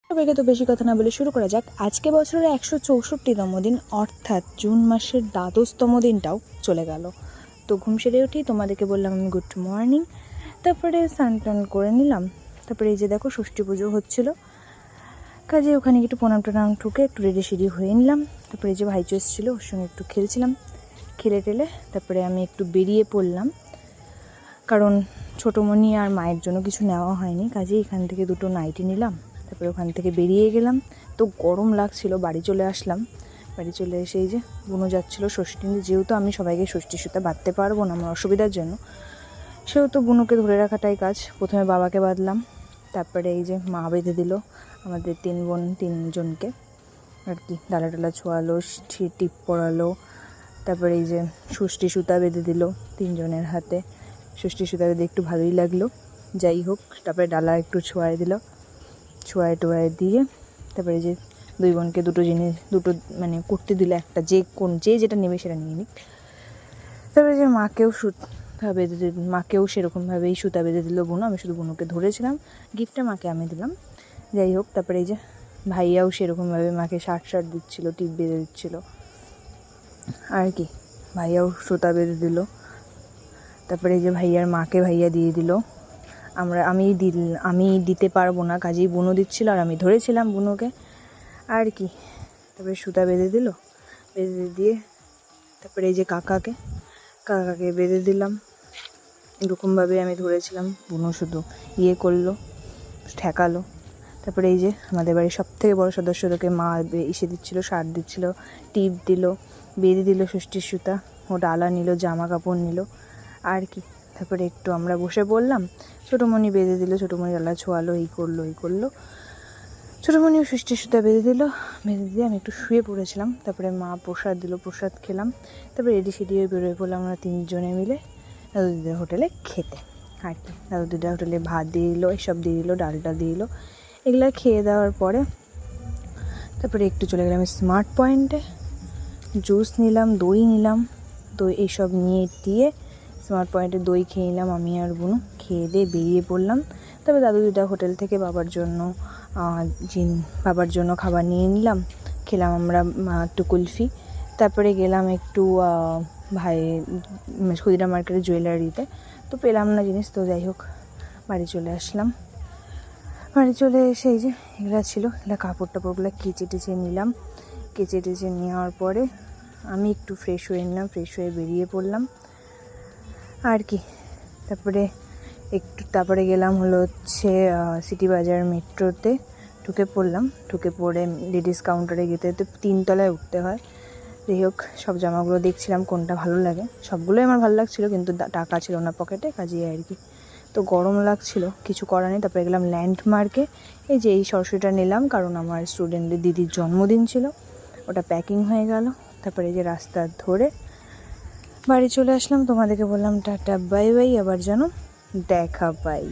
সবাইকে তো বেশি কথা না বলে শুরু করা যাক। আজকে বছরের 164তম দিন, অর্থাৎ জুন মাসের 12তম দিনটাও চলে গেল। তো ঘুম সেরে উঠি, তোমাদেরকে বললাম আমি গুড মর্নিং। তারপরে স্নান টান করে নিলাম। তারপরে এই যে দেখো ষষ্ঠী পুজো হচ্ছিলো, কাজে ওখানে একটু প্রণাম টনাম ঠুকে একটু রেডি সেডি হয়ে নিলাম। তারপরে এই যে ভাইচো এসেছিলো, ওর সঙ্গে একটু খেলছিলাম, খেলে টেলে তারপরে আমি একটু বেরিয়ে পড়লাম, কারণ ছোটোমণি আর মায়ের জন্য কিছু নেওয়া হয়নি। কাজেই এখান থেকে দুটো নাইটি নিলাম, তারপরে ওখান থেকে বেরিয়ে গেলাম। তো গরম লাগছিল, বাড়ি চলে আসলাম। বাড়ি চলে এসে এই যে বুনো যাচ্ছিলো ষষ্ঠী, যেহেতু আমি সবাইকে ষষ্ঠী সুতা বাঁধতে পারবো না আমার অসুবিধার জন্য, সেহেতু বুনোকে ধরে রাখাটাই কাজ। প্রথমে বাবাকে বাঁধলাম, তারপরে এই যে মা বেঁধে দিল আমাদের তিন বোন তিনজনকে আর কি, ডালা টালা ছোয়ালো, টিপ পরালো। তারপরে এই যে ষষ্ঠী সুতা বেঁধে দিল তিনজনের হাতে। ষষ্ঠী সুতা বেঁধে একটু ভালোই লাগলো, যাই হোক। তারপরে ডালা একটু ছোঁয়ায় দিল, টোয়ায় দিয়ে তারপরে যে দুই বোনকে দুটো জিনিস মানে করতে দিল, একটা যে যেটা নেবে সেটা নিয়ে নিক। তারপরে যে মাকেও সুতা বেঁধে দিল, মাকেও সেরকমভাবেই সুতা বেঁধে দিল বুনো। আমি শুধু বুনোকে ধরেছিলাম, গিফটটা মাকে আমি দিলাম, যাই হোক। তারপরে এই যে ভাইয়াও সেরকমভাবে মাকে শার্ট দিচ্ছিলো, টিপ বেঁধে দিচ্ছিলো আর কি। ভাইয়াও সুতা বেঁধে দিল। তারপরে এই যে ভাইয়ার মাকে ভাইয়া দিয়ে দিল। আমি দিতে পারবো না, কাজেই বুনো দিচ্ছিল আর আমি ধরেছিলাম বুনোকে আর কি। তারপরে সুতা বেঁধে দিল, বেঁধে দিয়ে তারপরে এই যে কাকাকে বেঁধে দিলাম। এরকমভাবে আমি ধরেছিলাম, বুনো শুধু করলো, ঠেকালো। তারপরে এই যে আমাদের বাড়ির সবথেকে বড় সদস্যকে মা এসে দিচ্ছিলো, শার্ট দিচ্ছিলো, টিপ দিল, বেঁধে দিল ষষ্ঠীর সুতা। ও ডালা নিল, জামা কাপড় নিল আর কি। তারপরে একটু আমরা বসে পড়লাম, ছোটোমণি বেঁধে দিল, ছোটোমণি ডালা ছোয়ালো, এই করলো। ছোটোমণিও ষষ্ঠীর সুতা বেঁধে দিয়ে আমি একটু শুয়ে পড়েছিলাম। তারপরে মা প্রসাদ দিল, প্রসাদ খেলাম। তারপরে রেডি সেডি হয়ে বেরোয় পড়লাম আমরা তিনজনে মিলে দাদু দিদার হোটেলে খেতে আর কি। দাদু দিদার হোটেলে ভাত দিয়ে দিল, এসব দিয়ে দিল, ডালটা দিয়ে দিল। এগুলো খেয়ে দেওয়ার পরে তারপরে একটু চলে গেলাম স্মার্ট পয়েন্টে, জুস নিলাম, দই নিলাম, দই এইসব নিয়ে স্মার্ট পয়েন্টে দই খেয়ে নিলাম আমি আর বুনু। খেয়ে দিয়ে বেরিয়ে পড়লাম। তবে দাদু দিদা হোটেল থেকে বাবার জন্য খাবার নিয়ে নিলাম, খেলাম আমরা একটু কুলফি। তারপরে গেলাম একটু ক্ষুদিরাম মার্কেটের জুয়েলারিতে, তো পেলাম না জিনিস, তো যাই হোক বাড়ি চলে আসলাম। বাড়ি চলে এসে এই যে এগুলো ছিল, এগুলো কাপড় টাপড়গুলো কেচে টেচে নিলাম। কেচে টেচে নেওয়ার পরে আমি একটু ফ্রেশ হয়ে নিলাম, ফ্রেশ হয়ে বেরিয়ে পড়লাম আর কি। তারপরে গেলাম হলো হচ্ছে সিটি বাজার মেট্রোতে, ঢুকে পড়ে লেডিস কাউন্টারে যেতে 3 তলায় উঠতে হয়। যাই হোক, সব জামাগুলো দেখছিলাম কোনটা ভালো লাগে, সবগুলোই আমার ভালো লাগছিলো, কিন্তু টাকা ছিল না পকেটে, কাজেই আর কি। তো গরম লাগছিল, কিছু করার নেই। তারপরে গেলাম ল্যান্ডমার্কে, এই যে এই সরস্বতীটা নিলাম, কারণ আমার স্টুডেন্টের দিদির জন্মদিন ছিল, ওটা প্যাকিং হয়ে গেল। তারপরে এই যে রাস্তা ধরে বাড়ি চলে আসলাম। তোমাদেরকে বললাম টাটা বাই বাই, আবার যেন দেখা পাই।